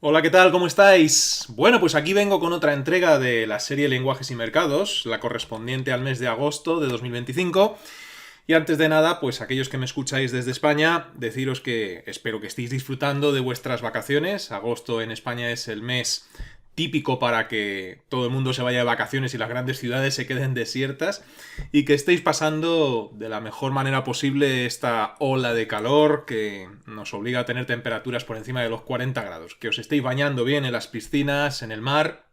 Hola, ¿qué tal? ¿Cómo estáis? Bueno, pues aquí vengo con otra entrega de la serie Lenguajes y Mercados, la correspondiente al mes de agosto de 2025. Y antes de nada, pues aquellos que me escucháis desde España, deciros que espero que estéis disfrutando de vuestras vacaciones. Agosto en España es el mes típico para que todo el mundo se vaya de vacaciones y las grandes ciudades se queden desiertas y que estéis pasando de la mejor manera posible esta ola de calor que nos obliga a tener temperaturas por encima de los 40 grados, que os estéis bañando bien en las piscinas, en el mar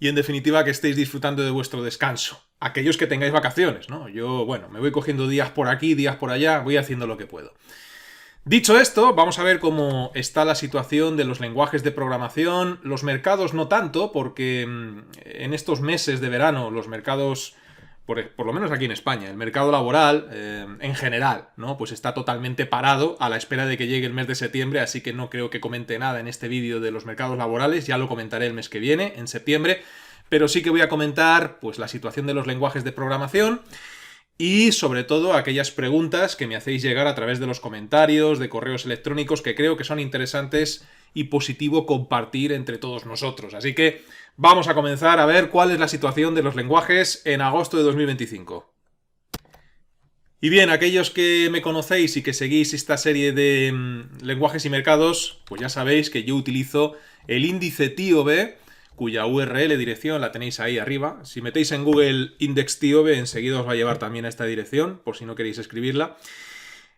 y en definitiva que estéis disfrutando de vuestro descanso. Aquellos que tengáis vacaciones, ¿no? Yo, bueno, me voy cogiendo días por aquí, días por allá, voy haciendo lo que puedo. Dicho esto, vamos a ver cómo está la situación de los lenguajes de programación, los mercados no tanto, porque en estos meses de verano los mercados, por lo menos aquí en España, el mercado laboral en general, ¿no? Pues está totalmente parado a la espera de que llegue el mes de septiembre, así que no creo que comente nada en este vídeo de los mercados laborales, ya lo comentaré el mes que viene, en septiembre, pero sí que voy a comentar pues la situación de los lenguajes de programación y sobre todo aquellas preguntas que me hacéis llegar a través de los comentarios, de correos electrónicos, que creo que son interesantes y positivo compartir entre todos nosotros. Así que vamos a comenzar a ver cuál es la situación de los lenguajes en agosto de 2025. Y bien, aquellos que me conocéis y que seguís esta serie de lenguajes y mercados, pues ya sabéis que yo utilizo el índice TIOBE, cuya URL, dirección, la tenéis ahí arriba. Si metéis en Google index TIOBE, enseguida os va a llevar también a esta dirección, por si no queréis escribirla.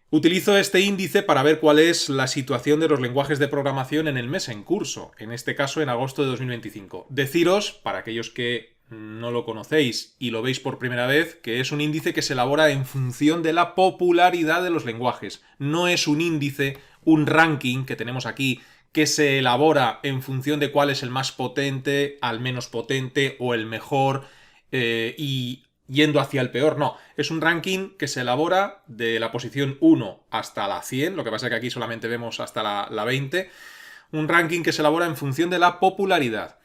Utilizo este índice para ver cuál es la situación de los lenguajes de programación en el mes en curso, en este caso en agosto de 2025. Deciros, para aquellos que no lo conocéis y lo veis por primera vez, que es un índice que se elabora en función de la popularidad de los lenguajes. No es un índice, un ranking que tenemos aquí, que se elabora en función de cuál es el más potente, al menos potente o el mejor y yendo hacia el peor. No, es un ranking que se elabora de la posición 1 hasta la 100, lo que pasa es que aquí solamente vemos hasta la 20. Un ranking que se elabora en función de la popularidad.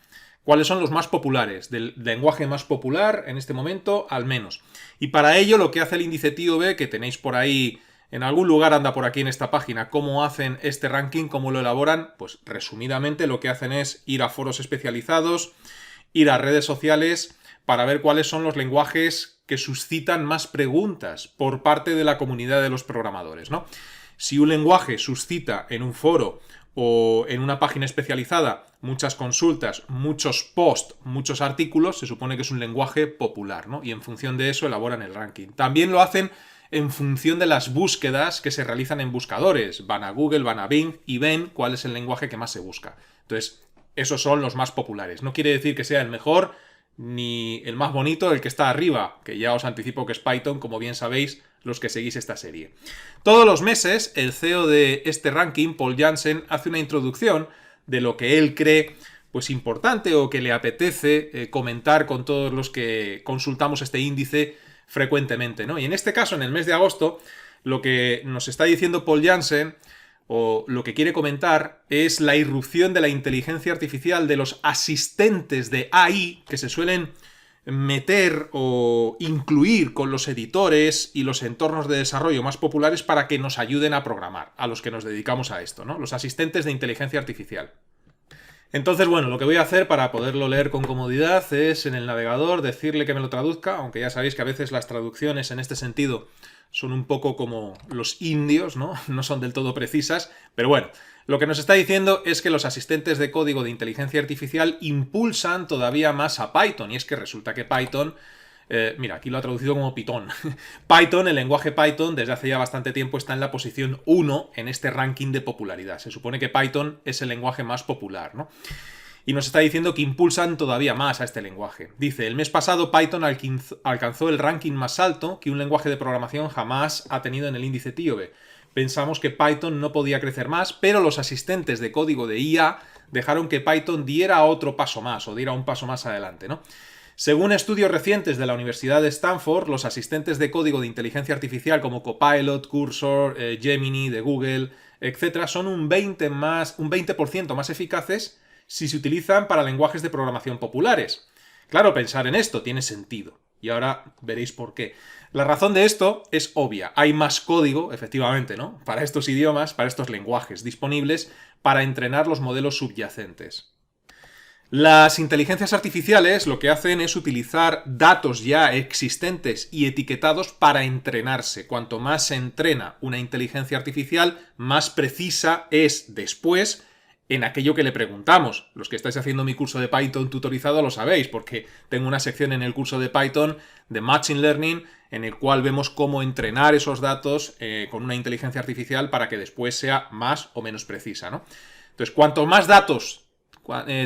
¿Cuáles son los más populares? Del lenguaje más popular en este momento, al menos. Y para ello lo que hace el índice TIOBE, que tenéis por ahí, en algún lugar anda por aquí en esta página, cómo hacen este ranking, cómo lo elaboran, pues resumidamente lo que hacen es ir a foros especializados, ir a redes sociales para ver cuáles son los lenguajes que suscitan más preguntas por parte de la comunidad de los programadores, ¿no? Si un lenguaje suscita en un foro o en una página especializada muchas consultas, muchos posts, muchos artículos, se supone que es un lenguaje popular, ¿no? Y en función de eso elaboran el ranking. También lo hacen en función de las búsquedas que se realizan en buscadores. Van a Google, van a Bing y ven cuál es el lenguaje que más se busca. Entonces, esos son los más populares. No quiere decir que sea el mejor ni el más bonito, el que está arriba, que ya os anticipo que es Python, como bien sabéis los que seguís esta serie. Todos los meses, el CEO de este ranking, Paul Janssen, hace una introducción de lo que él cree pues importante o que le apetece comentar con todos los que consultamos este índice frecuentemente, ¿no? Y en este caso, en el mes de agosto, lo que nos está diciendo Paul Janssen, o lo que quiere comentar, es la irrupción de la inteligencia artificial, de los asistentes de AI que se suelen meter o incluir con los editores y los entornos de desarrollo más populares para que nos ayuden a programar, a los que nos dedicamos a esto, ¿no? Los asistentes de inteligencia artificial. Entonces, bueno, lo que voy a hacer para poderlo leer con comodidad es en el navegador decirle que me lo traduzca, aunque ya sabéis que a veces las traducciones en este sentido son un poco como los indios, ¿no? No son del todo precisas, pero bueno, lo que nos está diciendo es que los asistentes de código de inteligencia artificial impulsan todavía más a Python, y es que resulta que Python, mira, aquí lo ha traducido como Python. Python, el lenguaje Python, desde hace ya bastante tiempo está en la posición 1 en este ranking de popularidad. Se supone que Python es el lenguaje más popular, ¿no? Y nos está diciendo que impulsan todavía más a este lenguaje. Dice, el mes pasado Python alcanzó el ranking más alto que un lenguaje de programación jamás ha tenido en el índice TIOBE. Pensamos que Python no podía crecer más, pero los asistentes de código de IA dejaron que Python diera otro paso más, o diera un paso más adelante, ¿no? Según estudios recientes de la Universidad de Stanford, los asistentes de código de inteligencia artificial como Copilot, Cursor, Gemini de Google, etc., son un 20% más eficaces si se utilizan para lenguajes de programación populares. Claro, pensar en esto tiene sentido. Y ahora veréis por qué. La razón de esto es obvia. Hay más código, efectivamente, ¿no?, para estos idiomas, para estos lenguajes disponibles, para entrenar los modelos subyacentes. Las inteligencias artificiales lo que hacen es utilizar datos ya existentes y etiquetados para entrenarse. Cuanto más se entrena una inteligencia artificial, más precisa es después en aquello que le preguntamos. Los que estáis haciendo mi curso de Python tutorizado lo sabéis, porque tengo una sección en el curso de Python de Machine Learning en el cual vemos cómo entrenar esos datos con una inteligencia artificial para que después sea más o menos precisa, ¿no? Entonces, cuanto más datos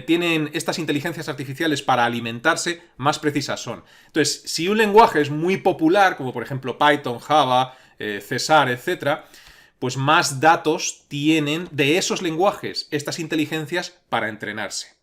tienen estas inteligencias artificiales para alimentarse, más precisas son. Entonces, si un lenguaje es muy popular, como por ejemplo Python, Java, César, etc., pues más datos tienen de esos lenguajes estas inteligencias para entrenarse.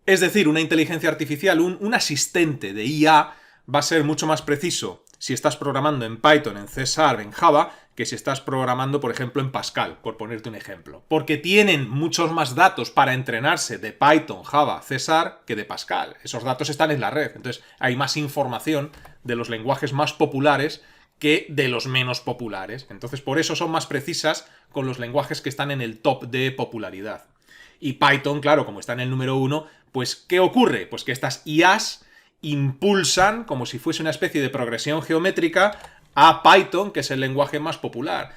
Es decir, una inteligencia artificial, un asistente de IA, va a ser mucho más preciso si estás programando en Python, en César, en Java, que si estás programando, por ejemplo, en Pascal, por ponerte un ejemplo. Porque tienen muchos más datos para entrenarse de Python, Java, César, que de Pascal. Esos datos están en la red. Entonces, hay más información de los lenguajes más populares que de los menos populares. Entonces, por eso son más precisas con los lenguajes que están en el top de popularidad. Y Python, claro, como está en el número 1, pues, ¿qué ocurre? Pues que estas IAs impulsan, como si fuese una especie de progresión geométrica, a Python, que es el lenguaje más popular.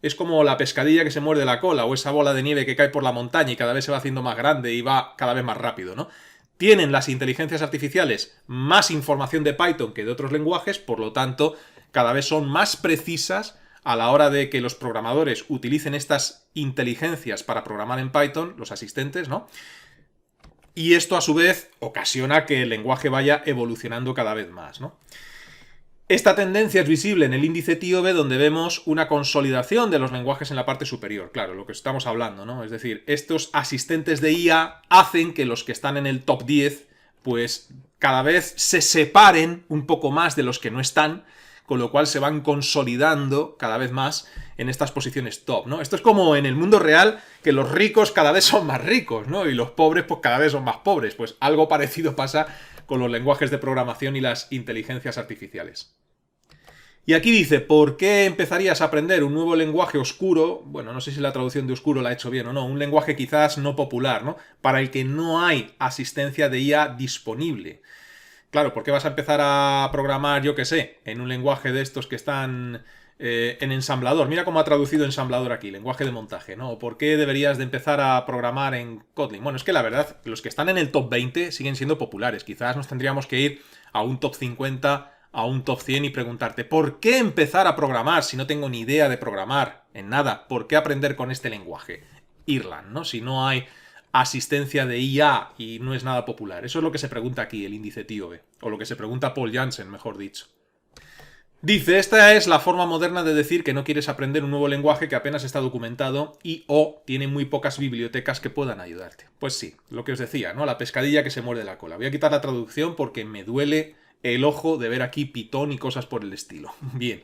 Es como la pescadilla que se muerde la cola, o esa bola de nieve que cae por la montaña y cada vez se va haciendo más grande y va cada vez más rápido, ¿no? Tienen las inteligencias artificiales más información de Python que de otros lenguajes, por lo tanto, cada vez son más precisas a la hora de que los programadores utilicen estas inteligencias para programar en Python, los asistentes, ¿no? Y esto, a su vez, ocasiona que el lenguaje vaya evolucionando cada vez más, ¿no? Esta tendencia es visible en el índice TIOBE, donde vemos una consolidación de los lenguajes en la parte superior. Claro, lo que estamos hablando, ¿no? Es decir, estos asistentes de IA hacen que los que están en el top 10, pues cada vez se separen un poco más de los que no están, con lo cual se van consolidando cada vez más en estas posiciones top, ¿no? Esto es como en el mundo real, que los ricos cada vez son más ricos, ¿no? Y los pobres pues cada vez son más pobres. Pues algo parecido pasa con los lenguajes de programación y las inteligencias artificiales. Y aquí dice, ¿por qué empezarías a aprender un nuevo lenguaje oscuro? Bueno, no sé si la traducción de oscuro la ha hecho bien o no. Un lenguaje quizás no popular, ¿no? Para el que no hay asistencia de IA disponible. Claro, ¿por qué vas a empezar a programar, yo qué sé, en un lenguaje de estos que están en ensamblador? Mira cómo ha traducido ensamblador aquí, lenguaje de montaje, ¿no? ¿Por qué deberías de empezar a programar en Kotlin? Bueno, es que la verdad, los que están en el top 20 siguen siendo populares. Quizás nos tendríamos que ir a un top 50, a un top 100 y preguntarte, ¿por qué empezar a programar si no tengo ni idea de programar en nada? ¿Por qué aprender con este lenguaje? Erlang, ¿no? Si no hay asistencia de IA y no es nada popular. Eso es lo que se pregunta aquí el índice TIOBE, o lo que se pregunta Paul Janssen, mejor dicho. Dice, esta es la forma moderna de decir que no quieres aprender un nuevo lenguaje que apenas está documentado y o tiene muy pocas bibliotecas que puedan ayudarte. Pues sí, lo que os decía, ¿no? La pescadilla que se muerde la cola. Voy a quitar la traducción porque me duele el ojo de ver aquí Python y cosas por el estilo. Bien.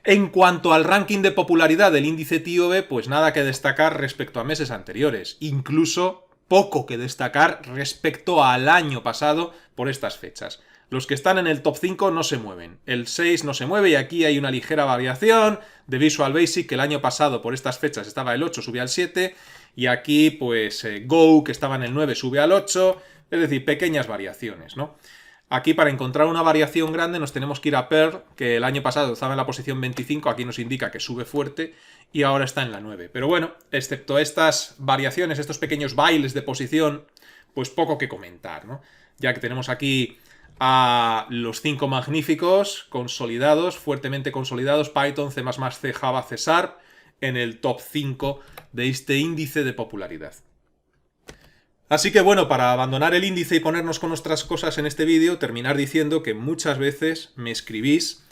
En cuanto al ranking de popularidad del índice TIOBE, pues nada que destacar respecto a meses anteriores. Incluso poco que destacar respecto al año pasado por estas fechas. Los que están en el top 5 no se mueven. El 6 no se mueve y aquí hay una ligera variación de Visual Basic, que el año pasado por estas fechas estaba el 8, sube al 7. Y aquí, pues, Go, que estaba en el 9, sube al 8. Es decir, pequeñas variaciones, ¿no? Aquí, para encontrar una variación grande, nos tenemos que ir a Perl, que el año pasado estaba en la posición 25, aquí nos indica que sube fuerte, y ahora está en la 9. Pero bueno, excepto estas variaciones, estos pequeños bailes de posición, pues poco que comentar, ¿no? Ya que tenemos aquí a los 5 magníficos, consolidados, fuertemente consolidados, Python, C++, C, Java, César, en el top 5 de este índice de popularidad. Así que bueno, para abandonar el índice y ponernos con nuestras cosas en este vídeo, terminar diciendo que muchas veces me escribís,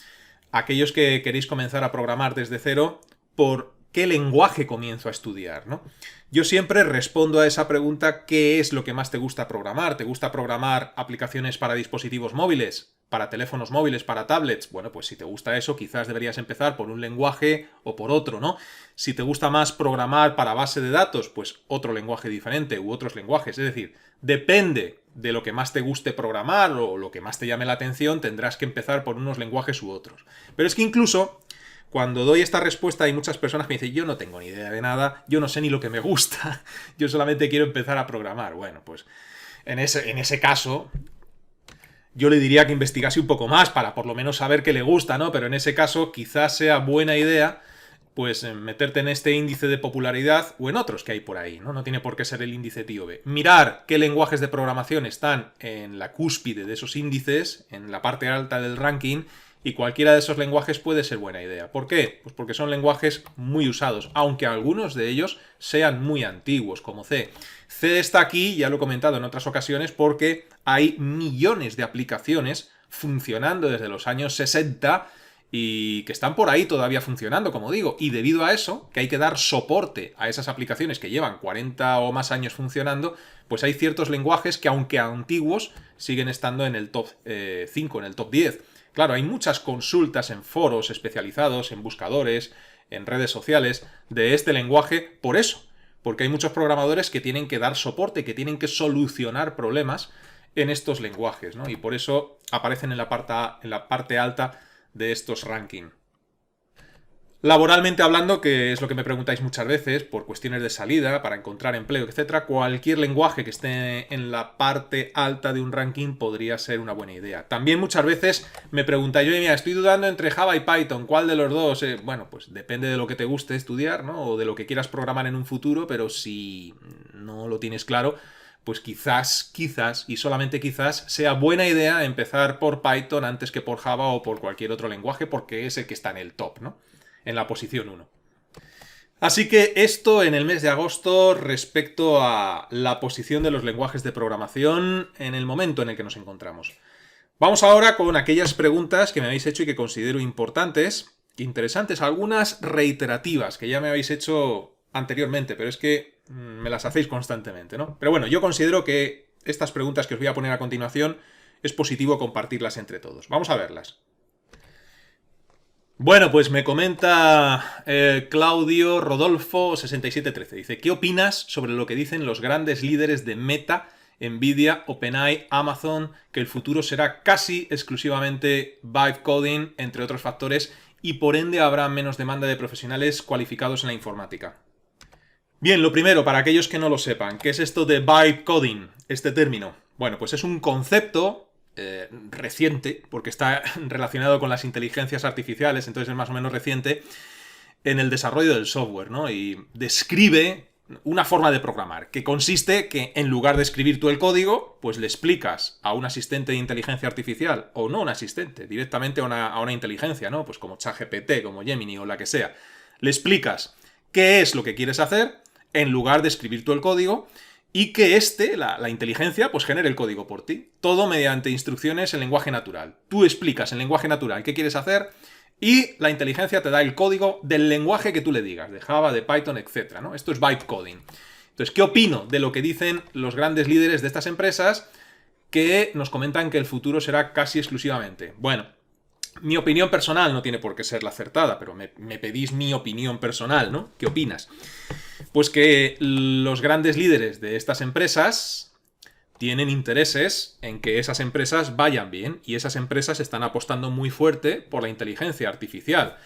aquellos que queréis comenzar a programar desde cero, por qué lenguaje comienzo a estudiar, ¿no? Yo siempre respondo a esa pregunta, ¿qué es lo que más te gusta programar? ¿Te gusta programar aplicaciones para dispositivos móviles? ¿Para teléfonos móviles? ¿Para tablets? Bueno, pues si te gusta eso, quizás deberías empezar por un lenguaje o por otro, ¿no? Si te gusta más programar para base de datos, pues otro lenguaje diferente u otros lenguajes. Es decir, depende de lo que más te guste programar o lo que más te llame la atención, tendrás que empezar por unos lenguajes u otros. Pero es que incluso cuando doy esta respuesta hay muchas personas que me dicen, yo no tengo ni idea de nada, yo no sé ni lo que me gusta, yo solamente quiero empezar a programar. Bueno, pues en ese caso yo le diría que investigase un poco más para por lo menos saber qué le gusta, ¿no? Pero en ese caso quizás sea buena idea pues meterte en este índice de popularidad o en otros que hay por ahí, ¿no? No tiene por qué ser el índice TIOBE. Mirar qué lenguajes de programación están en la cúspide de esos índices, en la parte alta del ranking, y cualquiera de esos lenguajes puede ser buena idea. ¿Por qué? Pues porque son lenguajes muy usados, aunque algunos de ellos sean muy antiguos, como C. C está aquí, ya lo he comentado en otras ocasiones, porque hay millones de aplicaciones funcionando desde los años 60 y que están por ahí todavía funcionando, como digo, y debido a eso, que hay que dar soporte a esas aplicaciones que llevan 40 o más años funcionando, pues hay ciertos lenguajes que, aunque antiguos, siguen estando en el top 5, en el top 10. Claro, hay muchas consultas en foros especializados, en buscadores, en redes sociales, de este lenguaje por eso, porque hay muchos programadores que tienen que dar soporte, que tienen que solucionar problemas en estos lenguajes, ¿no? Y por eso aparecen en la parte alta de estos rankings. Laboralmente hablando, que es lo que me preguntáis muchas veces, por cuestiones de salida, para encontrar empleo, etc., cualquier lenguaje que esté en la parte alta de un ranking podría ser una buena idea. También muchas veces me preguntáis, oye, mira, estoy dudando entre Java y Python, ¿cuál de los dos? Bueno, pues depende de lo que te guste estudiar, ¿no? O de lo que quieras programar en un futuro, pero si no lo tienes claro, pues quizás, y solamente quizás, sea buena idea empezar por Python antes que por Java o por cualquier otro lenguaje, porque es el que está en el top, ¿no? En la posición 1. Así que esto en el mes de agosto respecto a la posición de los lenguajes de programación en el momento en el que nos encontramos. Vamos ahora con aquellas preguntas que me habéis hecho y que considero importantes, interesantes, algunas reiterativas que ya me habéis hecho anteriormente, pero es que me las hacéis constantemente, ¿no? Pero bueno, yo considero que estas preguntas que os voy a poner a continuación es positivo compartirlas entre todos. Vamos a verlas. Bueno, pues me comenta Claudio Rodolfo 6713. Dice, ¿qué opinas sobre lo que dicen los grandes líderes de Meta, Nvidia, OpenAI, Amazon, que el futuro será casi exclusivamente vibe coding, entre otros factores, y por ende habrá menos demanda de profesionales cualificados en la informática? Bien, lo primero, para aquellos que no lo sepan, ¿qué es esto de vibe coding, este término? Bueno, pues es un concepto reciente, porque está relacionado con las inteligencias artificiales, entonces es más o menos reciente, en el desarrollo del software, ¿no? Y describe una forma de programar, que consiste que en lugar de escribir tú el código, pues le explicas a un asistente de inteligencia artificial, o no un asistente, directamente a una inteligencia, ¿no? Pues como ChatGPT, como Gemini o la que sea. Le explicas qué es lo que quieres hacer, en lugar de escribir tú el código, y que la inteligencia, pues genere el código por ti. Todo mediante instrucciones en lenguaje natural. Tú explicas en lenguaje natural qué quieres hacer y la inteligencia te da el código del lenguaje que tú le digas, de Java, de Python, etc., ¿no? Esto es vibe coding. Entonces, ¿qué opino de lo que dicen los grandes líderes de estas empresas que nos comentan que el futuro será casi exclusivamente? Bueno, mi opinión personal no tiene por qué ser la acertada, pero me pedís mi opinión personal, ¿no? ¿Qué opinas? Pues que los grandes líderes de estas empresas tienen intereses en que esas empresas vayan bien y esas empresas están apostando muy fuerte por la inteligencia artificial.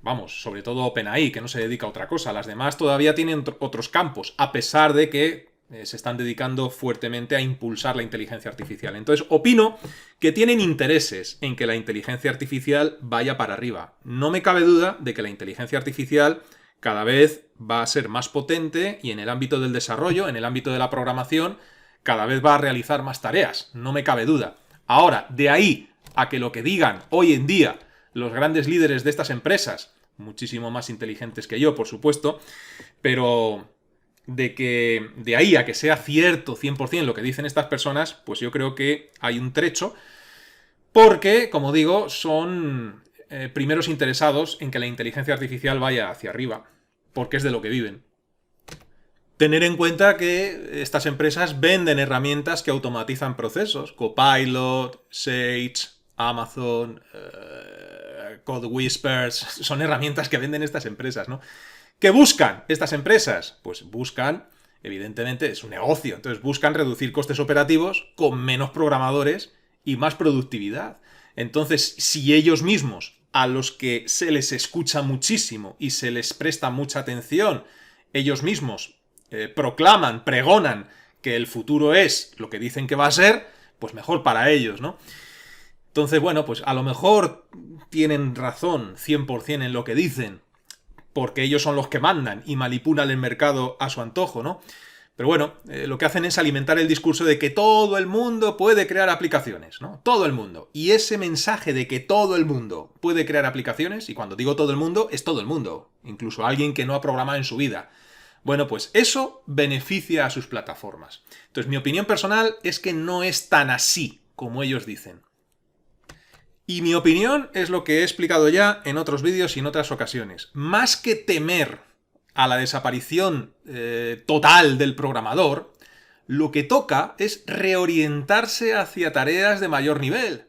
Vamos, sobre todo OpenAI, que no se dedica a otra cosa. Las demás todavía tienen otros campos, a pesar de que se están dedicando fuertemente a impulsar la inteligencia artificial. Entonces, opino que tienen intereses en que la inteligencia artificial vaya para arriba. No me cabe duda de que la inteligencia artificial cada vez va a ser más potente y en el ámbito del desarrollo, en el ámbito de la programación, cada vez va a realizar más tareas. No me cabe duda. Ahora, de ahí a que lo que digan hoy en día los grandes líderes de estas empresas, muchísimo más inteligentes que yo, por supuesto, pero de ahí a que sea cierto 100% lo que dicen estas personas, pues yo creo que hay un trecho, porque, como digo, son primeros interesados en que la inteligencia artificial vaya hacia arriba, porque es de lo que viven. Tener en cuenta que estas empresas venden herramientas que automatizan procesos, Copilot, Sage, Amazon, Code Whispers, son herramientas que venden estas empresas, ¿no? ¿Qué buscan estas empresas? Pues buscan Evidentemente es un negocio, entonces buscan reducir costes operativos con menos programadores y más productividad. Entonces, si ellos mismos, a los que se les escucha muchísimo y se les presta mucha atención, ellos mismos proclaman, pregonan que el futuro es lo que dicen que va a ser, pues mejor para ellos, ¿no? Entonces, bueno, pues a lo mejor tienen razón 100% en lo que dicen, porque ellos son los que mandan y manipulan el mercado a su antojo, ¿no? Pero bueno, lo que hacen es alimentar el discurso de que todo el mundo puede crear aplicaciones, ¿no? Todo el mundo. Y ese mensaje de que todo el mundo puede crear aplicaciones, y cuando digo todo el mundo, es todo el mundo, incluso alguien que no ha programado en su vida. Bueno, pues eso beneficia a sus plataformas. Entonces, mi opinión personal es que no es tan así como ellos dicen. Y mi opinión es lo que he explicado ya en otros vídeos y en otras ocasiones. Más que temer a la desaparición total del programador, lo que toca es reorientarse hacia tareas de mayor nivel.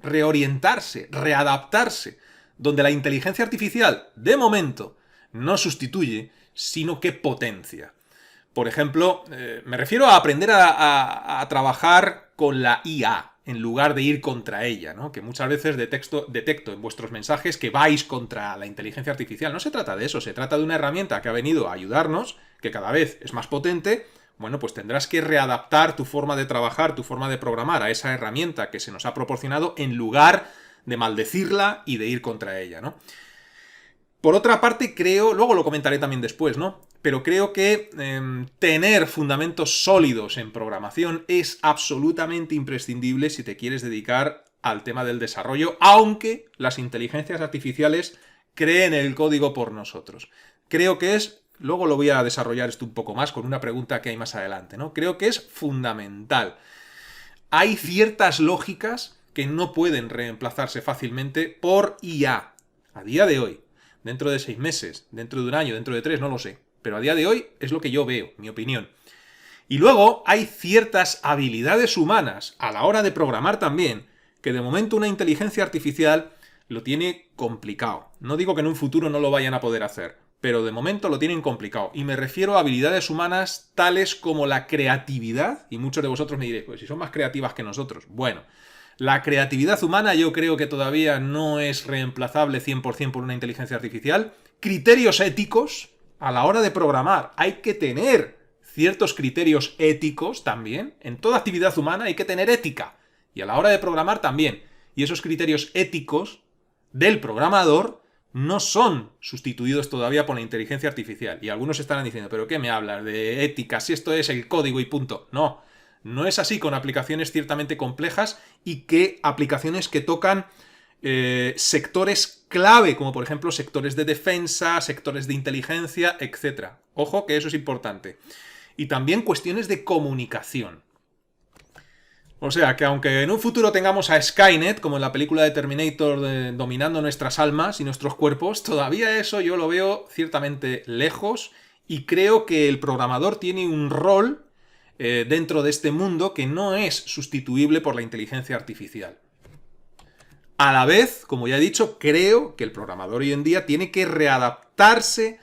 Reorientarse, readaptarse, donde la inteligencia artificial, de momento, no sustituye, sino que potencia. Por ejemplo, me refiero a aprender a trabajar con la IA, en lugar de ir contra ella, ¿no? Que muchas veces detecto en vuestros mensajes que vais contra la inteligencia artificial. No se trata de eso, se trata de una herramienta que ha venido a ayudarnos, que cada vez es más potente. Bueno, pues tendrás que readaptar tu forma de trabajar, tu forma de programar a esa herramienta que se nos ha proporcionado en lugar de maldecirla y de ir contra ella, ¿no? Por otra parte, creo, luego lo comentaré también después, ¿no? Pero creo que tener fundamentos sólidos en programación es absolutamente imprescindible si te quieres dedicar al tema del desarrollo, aunque las inteligencias artificiales creen el código por nosotros. Creo que es, luego lo voy a desarrollar esto un poco más con una pregunta que hay más adelante, ¿no? Creo que es fundamental. Hay ciertas lógicas que no pueden reemplazarse fácilmente por IA. A día de hoy, dentro de 6 meses, dentro de un año, dentro de 3, no lo sé. Pero a día de hoy es lo que yo veo, mi opinión. Y luego hay ciertas habilidades humanas, a la hora de programar también, que de momento una inteligencia artificial lo tiene complicado. No digo que en un futuro no lo vayan a poder hacer, pero de momento lo tienen complicado. Y me refiero a habilidades humanas tales como la creatividad, y muchos de vosotros me diréis, pues si son más creativas que nosotros. Bueno, la creatividad humana yo creo que todavía no es reemplazable 100% por una inteligencia artificial. Criterios éticos. A la hora de programar hay que tener ciertos criterios éticos también. En toda actividad humana hay que tener ética. Y a la hora de programar también. Y esos criterios éticos del programador no son sustituidos todavía por la inteligencia artificial. Y algunos estarán diciendo, ¿pero qué me hablas de ética? Si esto es el código y punto. No, no es así con aplicaciones ciertamente complejas y aplicaciones que tocan sectores clave, como por ejemplo sectores de defensa, sectores de inteligencia, etc. Ojo que eso es importante. Y también cuestiones de comunicación. O sea, que aunque en un futuro tengamos a Skynet, como en la película de Terminator, dominando nuestras almas y nuestros cuerpos, todavía eso yo lo veo ciertamente lejos y creo que el programador tiene un rol dentro de este mundo que no es sustituible por la inteligencia artificial. A la vez, como ya he dicho, creo que el programador hoy en día tiene que readaptarse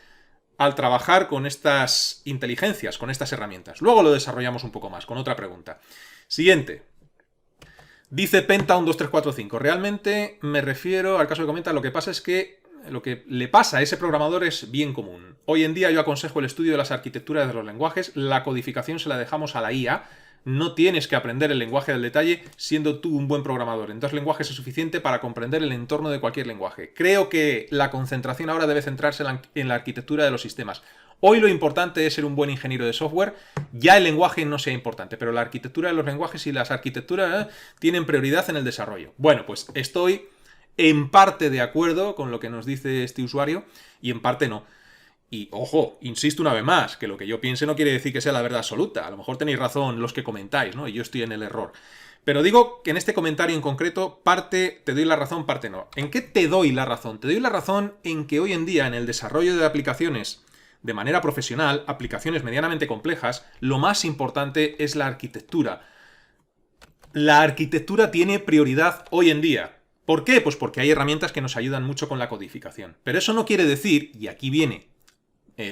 al trabajar con estas inteligencias, con estas herramientas. Luego lo desarrollamos un poco más, con otra pregunta. Siguiente. Dice Penta12345. Realmente me refiero al caso que comenta, lo que pasa es que lo que le pasa a ese programador es bien común. Hoy en día yo aconsejo el estudio de las arquitecturas de los lenguajes, la codificación se la dejamos a la IA. No tienes que aprender el lenguaje del detalle siendo tú un buen programador. En 2 lenguajes es suficiente para comprender el entorno de cualquier lenguaje. Creo que la concentración ahora debe centrarse en la arquitectura de los sistemas. Hoy lo importante es ser un buen ingeniero de software. Ya el lenguaje no sea importante, pero la arquitectura de los lenguajes y las arquitecturas tienen prioridad en el desarrollo. Bueno, pues estoy en parte de acuerdo con lo que nos dice este usuario y en parte no. Y, ojo, insisto una vez más, que lo que yo piense no quiere decir que sea la verdad absoluta. A lo mejor tenéis razón los que comentáis, ¿no? Y yo estoy en el error. Pero digo que en este comentario en concreto, parte te doy la razón, parte no. ¿En qué te doy la razón? Te doy la razón en que hoy en día, en el desarrollo de aplicaciones de manera profesional, aplicaciones medianamente complejas, lo más importante es la arquitectura. La arquitectura tiene prioridad hoy en día. ¿Por qué? Pues porque hay herramientas que nos ayudan mucho con la codificación. Pero eso no quiere decir, y aquí viene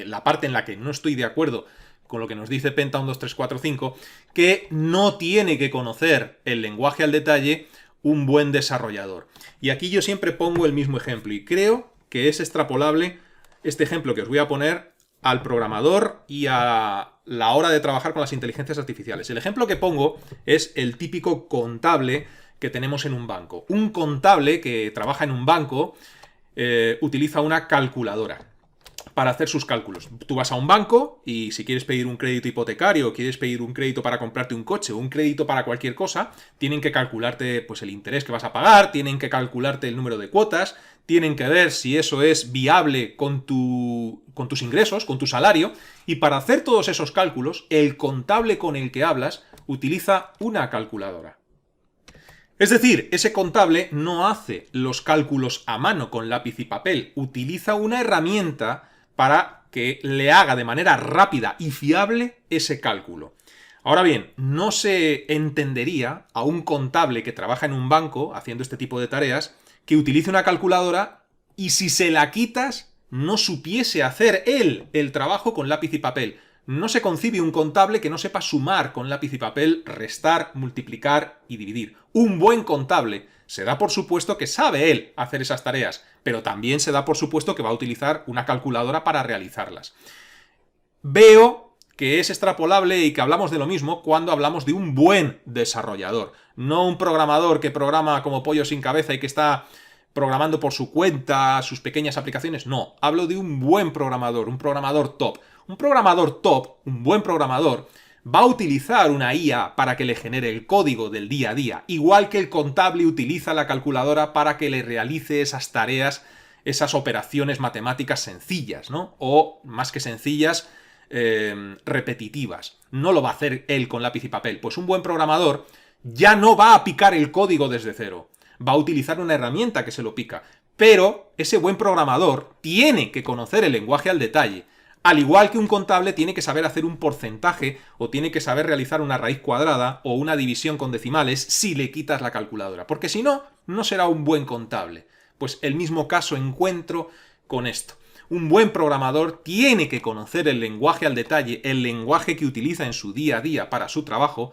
la parte en la que no estoy de acuerdo con lo que nos dice Penta 1, 2, 3, 4, 5, que no tiene que conocer el lenguaje al detalle un buen desarrollador. Y aquí yo siempre pongo el mismo ejemplo y creo que es extrapolable este ejemplo que os voy a poner al programador y a la hora de trabajar con las inteligencias artificiales. El ejemplo que pongo es el típico contable que tenemos en un banco. Un contable que trabaja en un banco utiliza una calculadora para hacer sus cálculos. Tú vas a un banco y si quieres pedir un crédito hipotecario, quieres pedir un crédito para comprarte un coche o un crédito para cualquier cosa, tienen que calcularte pues, el interés que vas a pagar, tienen que calcularte el número de cuotas, tienen que ver si eso es viable con tus ingresos, con tu salario, y para hacer todos esos cálculos, el contable con el que hablas utiliza una calculadora. Es decir, ese contable no hace los cálculos a mano con lápiz y papel, utiliza una herramienta para que le haga de manera rápida y fiable ese cálculo. Ahora bien, no se entendería a un contable que trabaja en un banco haciendo este tipo de tareas que utilice una calculadora y si se la quitas no supiese hacer él el trabajo con lápiz y papel. No se concibe un contable que no sepa sumar con lápiz y papel, restar, multiplicar y dividir. Un buen contable se da por supuesto que sabe él hacer esas tareas, pero también se da por supuesto que va a utilizar una calculadora para realizarlas. Veo que es extrapolable y que hablamos de lo mismo cuando hablamos de un buen desarrollador, no un programador que programa como pollo sin cabeza y que está programando por su cuenta sus pequeñas aplicaciones. No, hablo de un buen programador, un programador top. Un programador top, un buen programador, va a utilizar una IA para que le genere el código del día a día, igual que el contable utiliza la calculadora para que le realice esas tareas, esas operaciones matemáticas sencillas, ¿no? O, más que sencillas, repetitivas. No lo va a hacer él con lápiz y papel. Pues un buen programador ya no va a picar el código desde cero. Va a utilizar una herramienta que se lo pica. Pero ese buen programador tiene que conocer el lenguaje al detalle. Al igual que un contable tiene que saber hacer un porcentaje o tiene que saber realizar una raíz cuadrada o una división con decimales si le quitas la calculadora. Porque si no, no será un buen contable. Pues el mismo caso encuentro con esto. Un buen programador tiene que conocer el lenguaje al detalle, el lenguaje que utiliza en su día a día para su trabajo,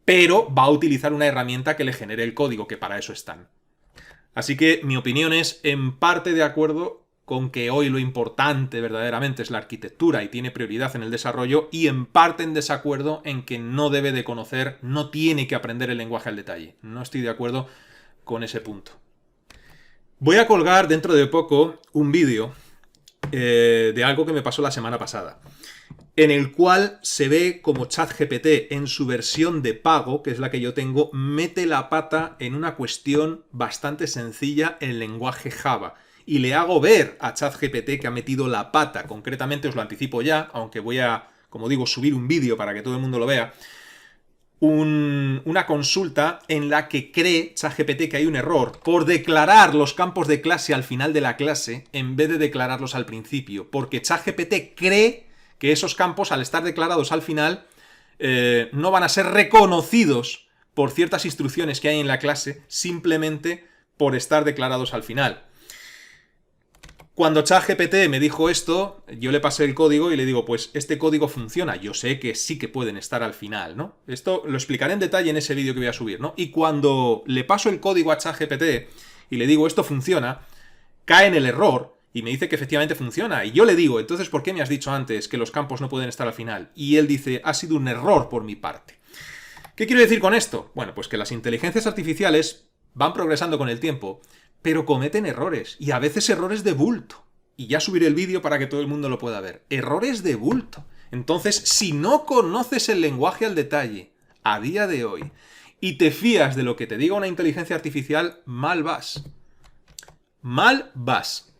pero va a utilizar una herramienta que le genere el código, que para eso están. Así que mi opinión es en parte de acuerdo con que hoy lo importante verdaderamente es la arquitectura y tiene prioridad en el desarrollo, y en parte en desacuerdo en que no debe de conocer, no tiene que aprender el lenguaje al detalle. No estoy de acuerdo con ese punto. Voy a colgar dentro de poco un vídeo de algo que me pasó la semana pasada, en el cual se ve como ChatGPT en su versión de pago, que es la que yo tengo, mete la pata en una cuestión bastante sencilla en lenguaje Java. Y le hago ver a ChatGPT que ha metido la pata. Concretamente os lo anticipo ya, aunque voy a, como digo, subir un vídeo para que todo el mundo lo vea. Una consulta en la que cree ChatGPT que hay un error por declarar los campos de clase al final de la clase en vez de declararlos al principio. Porque ChatGPT cree que esos campos, al estar declarados al final, no van a ser reconocidos por ciertas instrucciones que hay en la clase simplemente por estar declarados al final. Cuando ChatGPT me dijo esto, yo le pasé el código y le digo, pues este código funciona. Yo sé que sí que pueden estar al final, ¿no? Esto lo explicaré en detalle en ese vídeo que voy a subir, ¿no? Y cuando le paso el código a ChatGPT y le digo, esto funciona, cae en el error y me dice que efectivamente funciona. Y yo le digo, entonces, ¿por qué me has dicho antes que los campos no pueden estar al final? Y él dice, ha sido un error por mi parte. ¿Qué quiero decir con esto? Bueno, pues que las inteligencias artificiales van progresando con el tiempo, pero cometen errores, y a veces errores de bulto. Y ya subiré el vídeo para que todo el mundo lo pueda ver. Errores de bulto. Entonces, si no conoces el lenguaje al detalle a día de hoy y te fías de lo que te diga una inteligencia artificial, mal vas. Mal vas.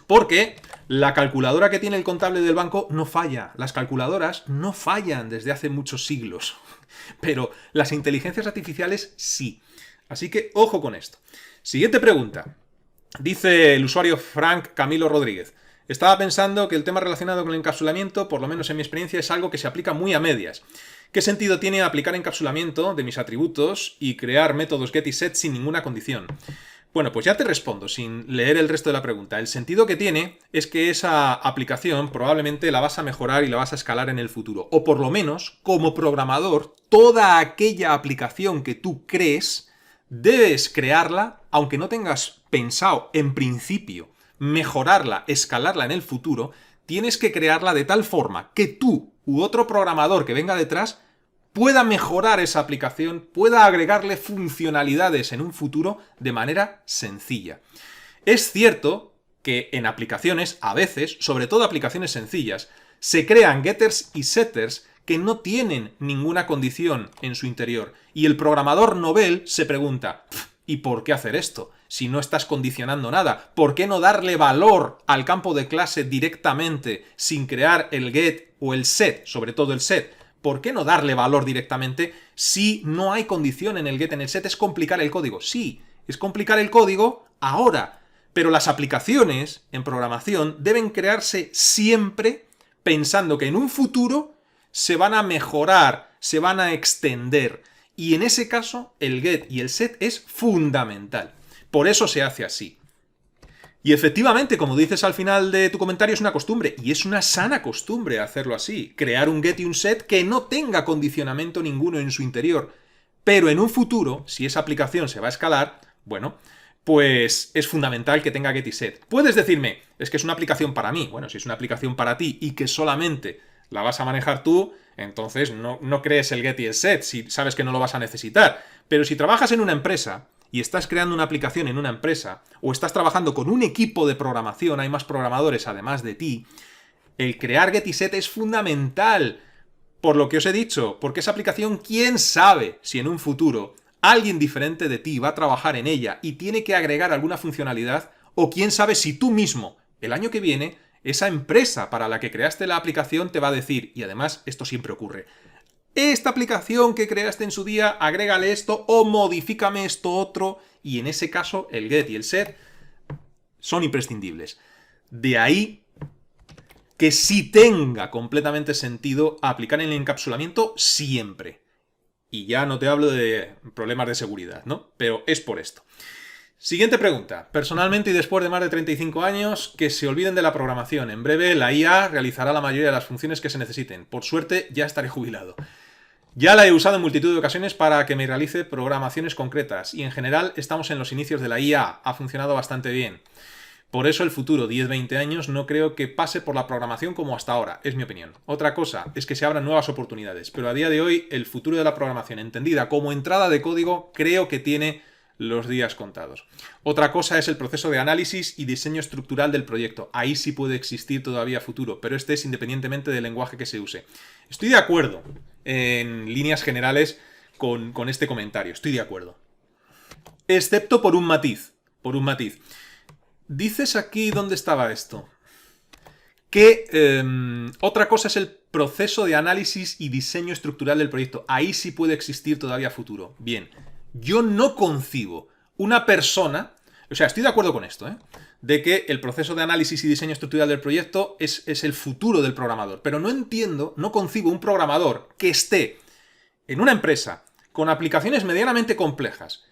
Porque la calculadora que tiene el contable del banco no falla. Las calculadoras no fallan desde hace muchos siglos. Pero las inteligencias artificiales sí. Así que ojo con esto. Siguiente pregunta. Dice el usuario Frank Camilo Rodríguez. Estaba pensando que el tema relacionado con el encapsulamiento, por lo menos en mi experiencia, es algo que se aplica muy a medias. ¿Qué sentido tiene aplicar encapsulamiento de mis atributos y crear métodos get y set sin ninguna condición? Bueno, pues ya te respondo sin leer el resto de la pregunta. El sentido que tiene es que esa aplicación probablemente la vas a mejorar y la vas a escalar en el futuro. O por lo menos, como programador, toda aquella aplicación que tú crees, debes crearla, aunque no tengas pensado en principio mejorarla, escalarla en el futuro, tienes que crearla de tal forma que tú u otro programador que venga detrás pueda mejorar esa aplicación, pueda agregarle funcionalidades en un futuro de manera sencilla. Es cierto que en aplicaciones, a veces, sobre todo aplicaciones sencillas, se crean getters y setters que no tienen ninguna condición en su interior. Y el programador novel se pregunta, ¿y por qué hacer esto? Si no estás condicionando nada, ¿por qué no darle valor al campo de clase directamente sin crear el get o el set, sobre todo el set? ¿Por qué no darle valor directamente si no hay condición en el get, en el set? Es complicar el código. Sí, es complicar el código ahora, pero las aplicaciones en programación deben crearse siempre pensando que en un futuro se van a mejorar, se van a extender. Y en ese caso, el get y el set es fundamental. Por eso se hace así. Y efectivamente, como dices al final de tu comentario, es una costumbre, y es una sana costumbre hacerlo así, crear un get y un set que no tenga condicionamiento ninguno en su interior. Pero en un futuro, si esa aplicación se va a escalar, bueno, pues es fundamental que tenga get y set. Puedes decirme, es que es una aplicación para mí. Bueno, si es una aplicación para ti y que solamente la vas a manejar tú, entonces no crees el get y el set, si sabes que no lo vas a necesitar. Pero si trabajas en una empresa y estás creando una aplicación en una empresa, o estás trabajando con un equipo de programación, hay más programadores además de ti, el crear get y set es fundamental, por lo que os he dicho, porque esa aplicación, quién sabe si en un futuro alguien diferente de ti va a trabajar en ella y tiene que agregar alguna funcionalidad, o quién sabe si tú mismo, el año que viene, esa empresa para la que creaste la aplicación te va a decir, y además esto siempre ocurre, esta aplicación que creaste en su día, agrégale esto o modifícame esto otro, y en ese caso el get y el set son imprescindibles. De ahí que sí tenga completamente sentido aplicar el encapsulamiento siempre. Y ya no te hablo de problemas de seguridad, ¿no? Pero es por esto. Siguiente pregunta. Personalmente y después de más de 35 años, que se olviden de la programación. En breve la IA realizará la mayoría de las funciones que se necesiten. Por suerte ya estaré jubilado. Ya la he usado en multitud de ocasiones para que me realice programaciones concretas y en general estamos en los inicios de la IA. Ha funcionado bastante bien. Por eso el futuro, 10-20 años, no creo que pase por la programación como hasta ahora, es mi opinión. Otra cosa es que se abran nuevas oportunidades, pero a día de hoy el futuro de la programación entendida como entrada de código creo que tiene los días contados. Otra cosa es el proceso de análisis y diseño estructural del proyecto. Ahí sí puede existir todavía futuro, pero este es independientemente del lenguaje que se use. Estoy de acuerdo en líneas generales con este comentario, estoy de acuerdo. Excepto por un matiz, Dices aquí, ¿dónde estaba esto? Que otra cosa es el proceso de análisis y diseño estructural del proyecto. Ahí sí puede existir todavía futuro. Bien, yo no concibo una persona, o sea, estoy de acuerdo con esto, de que el proceso de análisis y diseño estructural del proyecto es el futuro del programador. Pero no concibo un programador que esté en una empresa con aplicaciones medianamente complejas,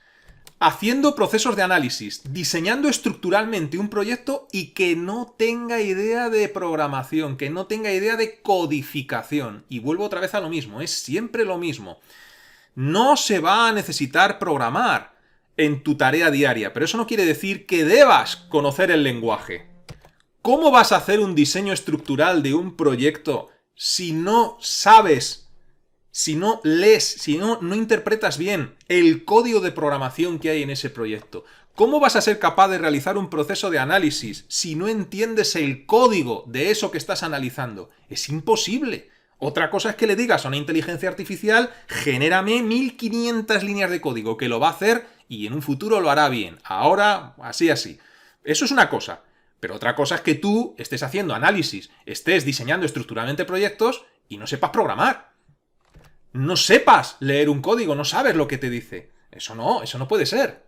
haciendo procesos de análisis, diseñando estructuralmente un proyecto y que no tenga idea de programación, que no tenga idea de codificación. Y vuelvo otra vez a lo mismo, es siempre lo mismo. No se va a necesitar programar en tu tarea diaria, pero eso no quiere decir que debas conocer el lenguaje. ¿Cómo vas a hacer un diseño estructural de un proyecto si no sabes, si no lees, si no interpretas bien el código de programación que hay en ese proyecto? ¿Cómo vas a ser capaz de realizar un proceso de análisis si no entiendes el código de eso que estás analizando? Es imposible. Otra cosa es que le digas a una inteligencia artificial, genérame 1500 líneas de código, que lo va a hacer y en un futuro lo hará bien. Ahora, así. Eso es una cosa. Pero otra cosa es que tú estés haciendo análisis, estés diseñando estructuralmente proyectos y no sepas programar. No sepas leer un código, no sabes lo que te dice. Eso no puede ser.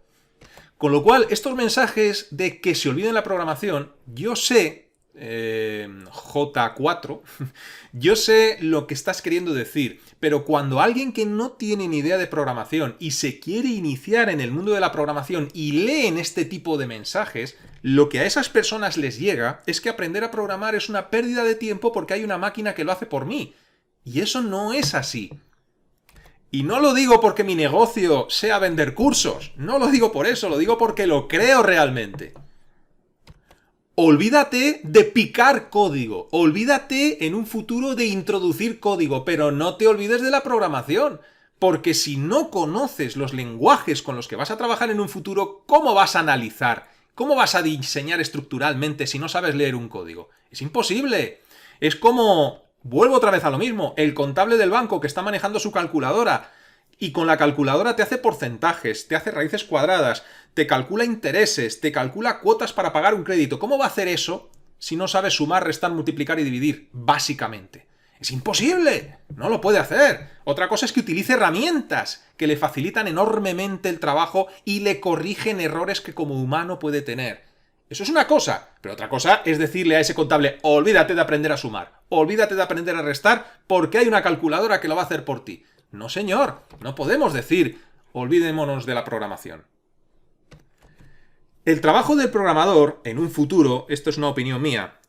Con lo cual, estos mensajes de que se olviden la programación, yo sé J4, yo sé lo que estás queriendo decir, pero cuando alguien que no tiene ni idea de programación y se quiere iniciar en el mundo de la programación y leen este tipo de mensajes, lo que a esas personas les llega es que aprender a programar es una pérdida de tiempo porque hay una máquina que lo hace por mí. Y eso no es así. Y no lo digo porque mi negocio sea vender cursos, no lo digo por eso, lo digo porque lo creo realmente. Olvídate de picar código, olvídate en un futuro de introducir código, pero no te olvides de la programación, porque si no conoces los lenguajes con los que vas a trabajar en un futuro, ¿cómo vas a analizar? ¿Cómo vas a diseñar estructuralmente si no sabes leer un código? Es imposible. Es como, vuelvo otra vez a lo mismo, el contable del banco que está manejando su calculadora y con la calculadora te hace porcentajes, te hace raíces cuadradas, te calcula intereses, te calcula cuotas para pagar un crédito. ¿Cómo va a hacer eso si no sabe sumar, restar, multiplicar y dividir? Básicamente. Es imposible. No lo puede hacer. Otra cosa es que utilice herramientas que le facilitan enormemente el trabajo y le corrigen errores que como humano puede tener. Eso es una cosa, pero otra cosa es decirle a ese contable, olvídate de aprender a sumar, olvídate de aprender a restar porque hay una calculadora que lo va a hacer por ti. No, señor, no podemos decir, olvidémonos de la programación. El trabajo del programador, en un futuro, esto es una opinión mía,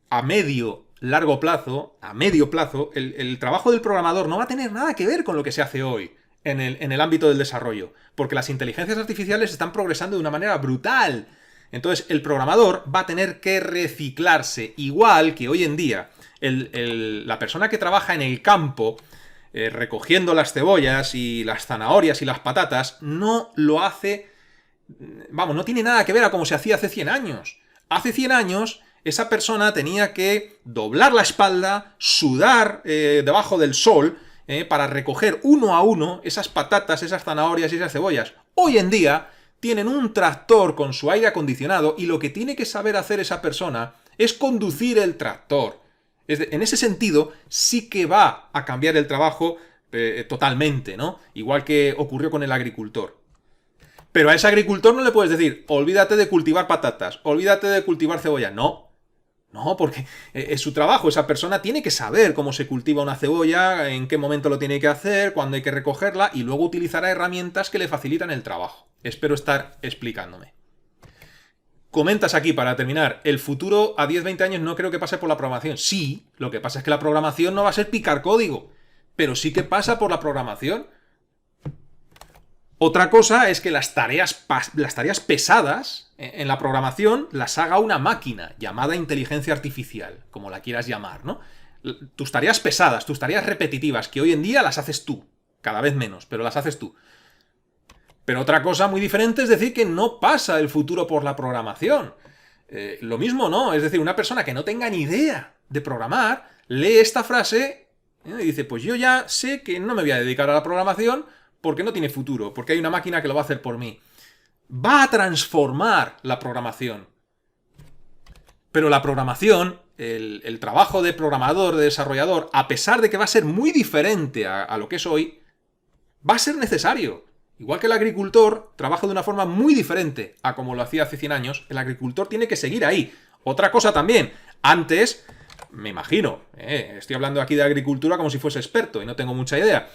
a medio, largo plazo, a medio plazo, el trabajo del programador no va a tener nada que ver con lo que se hace hoy en el ámbito del desarrollo, porque las inteligencias artificiales están progresando de una manera brutal. Entonces, el programador va a tener que reciclarse, igual que hoy en día la persona que trabaja en el campo, recogiendo las cebollas y las zanahorias y las patatas, no lo hace, vamos, no tiene nada que ver a cómo se hacía hace 100 años. Hace 100 años esa persona tenía que doblar la espalda, sudar debajo del sol para recoger uno a uno esas patatas, esas zanahorias y esas cebollas. Hoy en día tienen un tractor con su aire acondicionado y lo que tiene que saber hacer esa persona es conducir el tractor. En ese sentido, sí que va a cambiar el trabajo totalmente, ¿no? Igual que ocurrió con el agricultor. Pero a ese agricultor no le puedes decir, olvídate de cultivar patatas, olvídate de cultivar cebolla. No, porque es su trabajo. Esa persona tiene que saber cómo se cultiva una cebolla, en qué momento lo tiene que hacer, cuándo hay que recogerla y luego utilizará herramientas que le facilitan el trabajo. Espero estar explicándome. Comentas aquí, para terminar, el futuro a 10-20 años no creo que pase por la programación. Sí, lo que pasa es que la programación no va a ser picar código, pero sí que pasa por la programación. Otra cosa es que las tareas pesadas en la programación las haga una máquina llamada inteligencia artificial, como la quieras llamar, ¿no? Tus tareas pesadas, tus tareas repetitivas, que hoy en día las haces tú, cada vez menos, pero las haces tú. Pero otra cosa muy diferente es decir que no pasa el futuro por la programación. Lo mismo no, es decir, una persona que no tenga ni idea de programar, lee esta frase y dice, pues yo ya sé que no me voy a dedicar a la programación porque no tiene futuro, porque hay una máquina que lo va a hacer por mí. Va a transformar la programación. Pero la programación, el trabajo de programador, de desarrollador, a pesar de que va a ser muy diferente a lo que es hoy, va a ser necesario. Igual que el agricultor trabaja de una forma muy diferente a como lo hacía hace 100 años, el agricultor tiene que seguir ahí. Otra cosa también, antes, me imagino, estoy hablando aquí de agricultura como si fuese experto y no tengo mucha idea.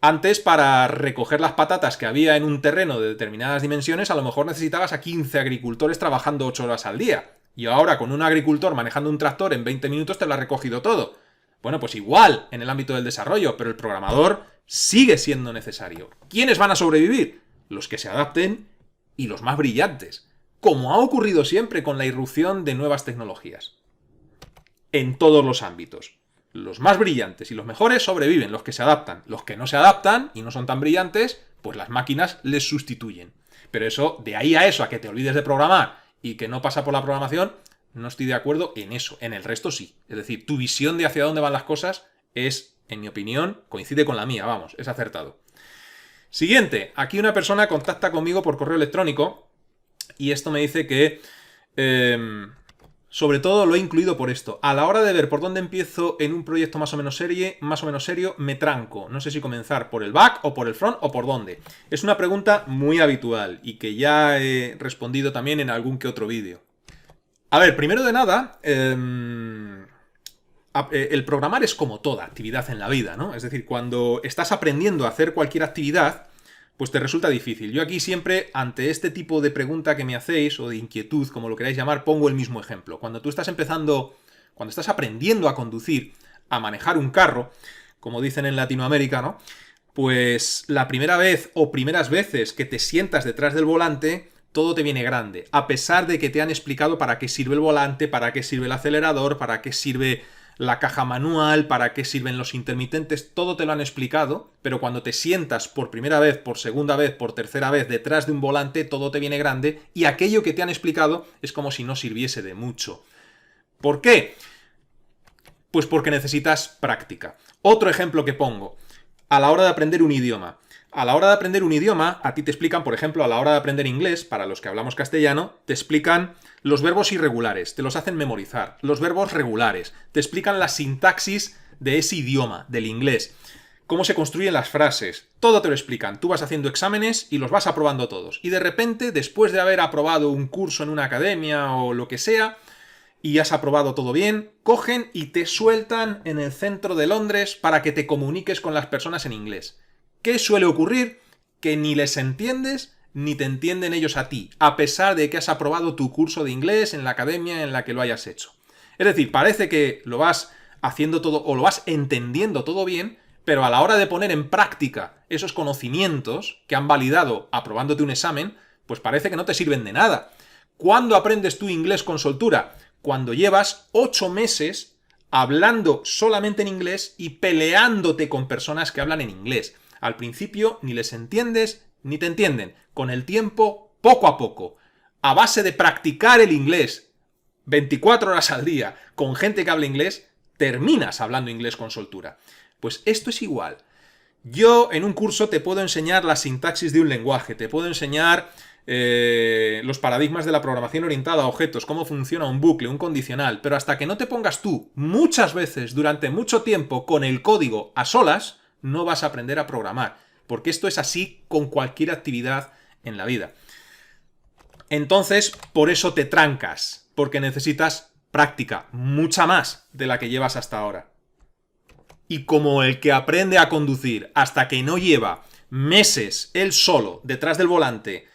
Antes, para recoger las patatas que había en un terreno de determinadas dimensiones, a lo mejor necesitabas a 15 agricultores trabajando 8 horas al día. Y ahora, con un agricultor manejando un tractor, en 20 minutos te lo ha recogido todo. Bueno, pues igual en el ámbito del desarrollo, pero el programador sigue siendo necesario. ¿Quiénes van a sobrevivir? Los que se adapten y los más brillantes, como ha ocurrido siempre con la irrupción de nuevas tecnologías. En todos los ámbitos. Los más brillantes y los mejores sobreviven, los que se adaptan. Los que no se adaptan y no son tan brillantes, pues las máquinas les sustituyen. Pero eso, de ahí a eso, a que te olvides de programar y que no pasa por la programación, no estoy de acuerdo en eso. En el resto sí. Es decir, tu visión de hacia dónde van las cosas es, en mi opinión, coincide con la mía, vamos, es acertado. Siguiente, aquí una persona contacta conmigo por correo electrónico y esto me dice que, sobre todo lo he incluido por esto. A la hora de ver por dónde empiezo en un proyecto más o menos serio, me tranco. No sé si comenzar por el back o por el front o por dónde. Es una pregunta muy habitual y que ya he respondido también en algún que otro vídeo. A ver, primero de nada, el programar es como toda actividad en la vida, ¿no? Es decir, cuando estás aprendiendo a hacer cualquier actividad, pues te resulta difícil. Yo aquí siempre, ante este tipo de pregunta que me hacéis, o de inquietud, como lo queráis llamar, pongo el mismo ejemplo. Cuando tú estás cuando estás aprendiendo a conducir, a manejar un carro, como dicen en Latinoamérica, ¿no? Pues la primera vez o primeras veces que te sientas detrás del volante, todo te viene grande. A pesar de que te han explicado para qué sirve el volante, para qué sirve el acelerador, para qué sirve la caja manual, para qué sirven los intermitentes, todo te lo han explicado, pero cuando te sientas por primera vez, por segunda vez, por tercera vez detrás de un volante, todo te viene grande y aquello que te han explicado es como si no sirviese de mucho. ¿Por qué? Pues porque necesitas práctica. Otro ejemplo que pongo, a la hora de aprender un idioma. A la hora de aprender un idioma, a ti te explican, por ejemplo, a la hora de aprender inglés, para los que hablamos castellano, te explican los verbos irregulares, te los hacen memorizar, los verbos regulares, te explican la sintaxis de ese idioma, del inglés, cómo se construyen las frases, todo te lo explican. Tú vas haciendo exámenes y los vas aprobando todos. Y de repente, después de haber aprobado un curso en una academia o lo que sea, y has aprobado todo bien, cogen y te sueltan en el centro de Londres para que te comuniques con las personas en inglés. ¿Qué suele ocurrir? Que ni les entiendes ni te entienden ellos a ti, a pesar de que has aprobado tu curso de inglés en la academia en la que lo hayas hecho. Es decir, parece que lo vas haciendo todo o lo vas entendiendo todo bien, pero a la hora de poner en práctica esos conocimientos que han validado aprobándote un examen, pues parece que no te sirven de nada. ¿Cuándo aprendes tú inglés con soltura? Cuando llevas 8 meses hablando solamente en inglés y peleándote con personas que hablan en inglés. Al principio ni les entiendes ni te entienden. Con el tiempo, poco a poco, a base de practicar el inglés 24 horas al día con gente que habla inglés, terminas hablando inglés con soltura. Pues esto es igual. Yo en un curso te puedo enseñar la sintaxis de un lenguaje, te puedo enseñar los paradigmas de la programación orientada a objetos, cómo funciona un bucle, un condicional, pero hasta que no te pongas tú muchas veces durante mucho tiempo con el código a solas, no vas a aprender a programar, porque esto es así con cualquier actividad en la vida. Entonces, por eso te trancas, porque necesitas práctica, mucha más de la que llevas hasta ahora. Y como el que aprende a conducir hasta que no lleva meses él solo detrás del volante,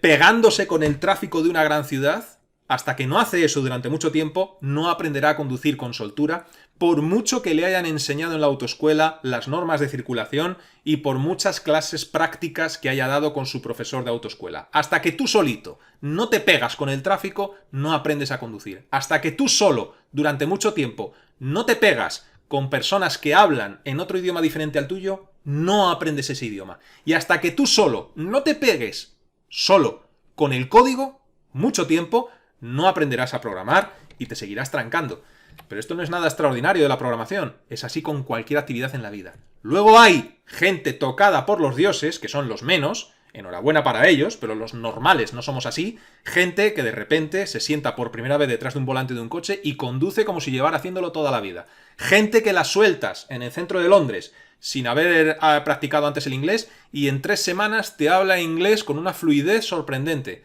pegándose con el tráfico de una gran ciudad, hasta que no hace eso durante mucho tiempo, no aprenderá a conducir con soltura, por mucho que le hayan enseñado en la autoescuela las normas de circulación y por muchas clases prácticas que haya dado con su profesor de autoescuela. Hasta que tú solito no te pegas con el tráfico, no aprendes a conducir. Hasta que tú solo, durante mucho tiempo, no te pegas con personas que hablan en otro idioma diferente al tuyo, no aprendes ese idioma. Y hasta que tú solo no te pegues solo con el código, mucho tiempo, no aprenderás a programar y te seguirás trancando. Pero esto no es nada extraordinario de la programación, es así con cualquier actividad en la vida. Luego hay gente tocada por los dioses, que son los menos, enhorabuena para ellos, pero los normales no somos así, gente que de repente se sienta por primera vez detrás de un volante de un coche y conduce como si llevara haciéndolo toda la vida. Gente que la sueltas en el centro de Londres sin haber practicado antes el inglés y en 3 semanas te habla inglés con una fluidez sorprendente.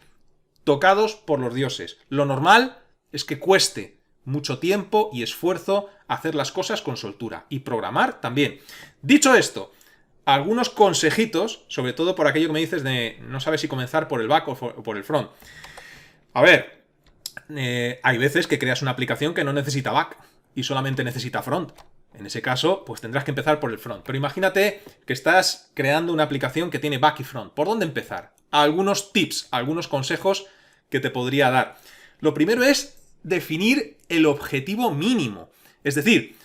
Tocados por los dioses. Lo normal es que cueste mucho tiempo y esfuerzo hacer las cosas con soltura. Y programar también. Dicho esto, algunos consejitos, sobre todo por aquello que me dices de no sabes si comenzar por el back o por el front. A ver, hay veces que creas una aplicación que no necesita back y solamente necesita front. En ese caso, pues tendrás que empezar por el front. Pero imagínate que estás creando una aplicación que tiene back y front. ¿Por dónde empezar? Algunos tips, algunos consejos que te podría dar. Lo primero es definir el objetivo mínimo. Es decir,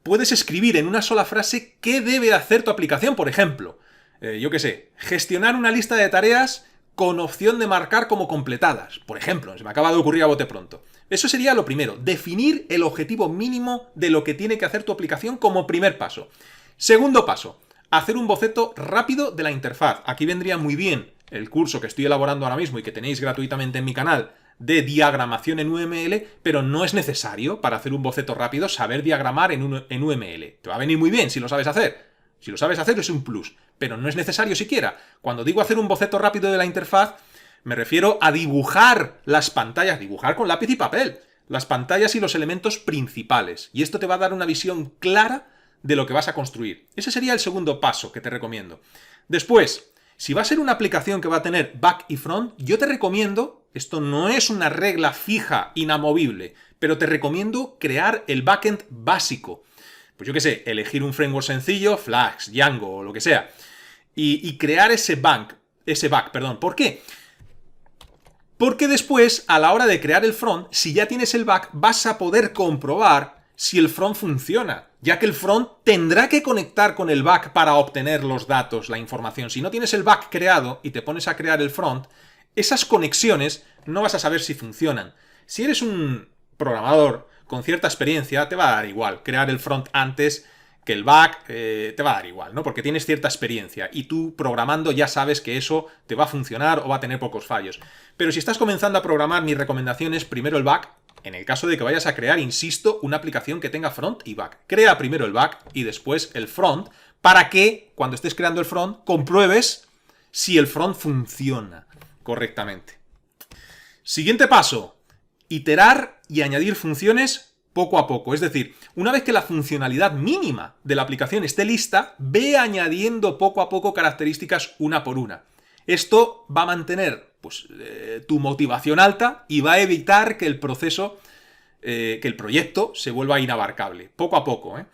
puedes escribir en una sola frase qué debe hacer tu aplicación. Por ejemplo, yo qué sé, gestionar una lista de tareas con opción de marcar como completadas. Por ejemplo, se me acaba de ocurrir a bote pronto. Eso sería lo primero, definir el objetivo mínimo de lo que tiene que hacer tu aplicación como primer paso. Segundo paso, hacer un boceto rápido de la interfaz. Aquí vendría muy bien el curso que estoy elaborando ahora mismo y que tenéis gratuitamente en mi canal de diagramación en UML, pero no es necesario para hacer un boceto rápido saber diagramar en UML. Te va a venir muy bien si lo sabes hacer. Si lo sabes hacer es un plus, pero no es necesario siquiera. Cuando digo hacer un boceto rápido de la interfaz, Me refiero a dibujar las pantallas, dibujar con lápiz y papel, las pantallas y los elementos principales. Y esto te va a dar una visión clara de lo que vas a construir. Ese sería el segundo paso que te recomiendo. Después, si va a ser una aplicación que va a tener back y front, yo te recomiendo, esto no es una regla fija, inamovible, pero te recomiendo crear el backend básico. Pues yo qué sé, elegir un framework sencillo, Flask, Django o lo que sea, y crear ese back. ¿Por qué? Porque después, a la hora de crear el front, si ya tienes el back, vas a poder comprobar si el front funciona, ya que el front tendrá que conectar con el back para obtener los datos, la información. Si no tienes el back creado y te pones a crear el front, esas conexiones no vas a saber si funcionan. Si eres un programador con cierta experiencia, te va a dar igual crear el front antes que el back, te va a dar igual, ¿no? Porque tienes cierta experiencia y tú programando ya sabes que eso te va a funcionar o va a tener pocos fallos. Pero si estás comenzando a programar, mi recomendación es primero el back, en el caso de que vayas a crear, insisto, una aplicación que tenga front y back. Crea primero el back y después el front para que, cuando estés creando el front, compruebes si el front funciona correctamente. Siguiente paso, iterar y añadir funciones poco a poco. Es decir, una vez que la funcionalidad mínima de la aplicación esté lista, ve añadiendo poco a poco características una por una. Esto va a mantener tu motivación alta y va a evitar que el proceso, que el proyecto se vuelva inabarcable. Poco a poco, ¿eh?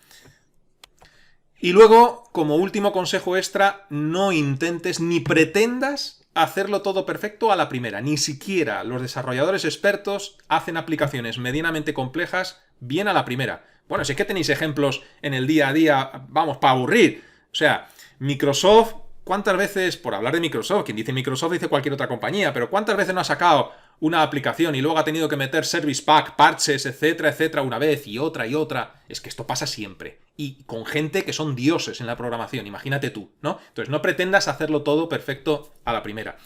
Y luego, como último consejo extra, no intentes ni pretendas hacerlo todo perfecto a la primera. Ni siquiera los desarrolladores expertos hacen aplicaciones medianamente complejas bien a la primera. Bueno, si es que tenéis ejemplos en el día a día, vamos, para aburrir. O sea, Microsoft, ¿cuántas veces, por hablar de Microsoft, quien dice Microsoft dice cualquier otra compañía, pero cuántas veces no ha sacado una aplicación y luego ha tenido que meter Service Pack, parches, etcétera, etcétera, una vez y otra y otra? Es que esto pasa siempre. Y con gente que son dioses en la programación, imagínate tú, ¿no? Entonces no pretendas hacerlo todo perfecto a la primera.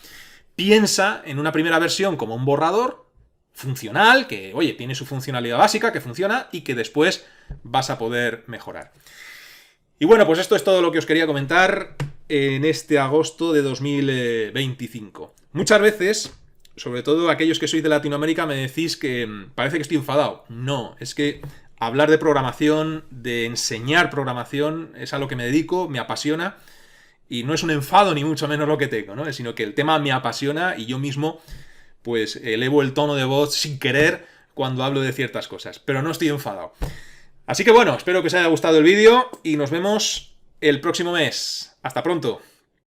Piensa en una primera versión como un borrador funcional, que, oye, tiene su funcionalidad básica, que funciona y que después vas a poder mejorar. Y bueno, pues esto es todo lo que os quería comentar en este agosto de 2025. Muchas veces, sobre todo aquellos que sois de Latinoamérica, me decís que parece que estoy enfadado. No, es que hablar de programación, de enseñar programación, es a lo que me dedico, me apasiona, y no es un enfado ni mucho menos lo que tengo, ¿no? Sino que el tema me apasiona y yo mismo pues elevo el tono de voz sin querer cuando hablo de ciertas cosas, pero no estoy enfadado. Así que bueno, espero que os haya gustado el vídeo y nos vemos el próximo mes. ¡Hasta pronto!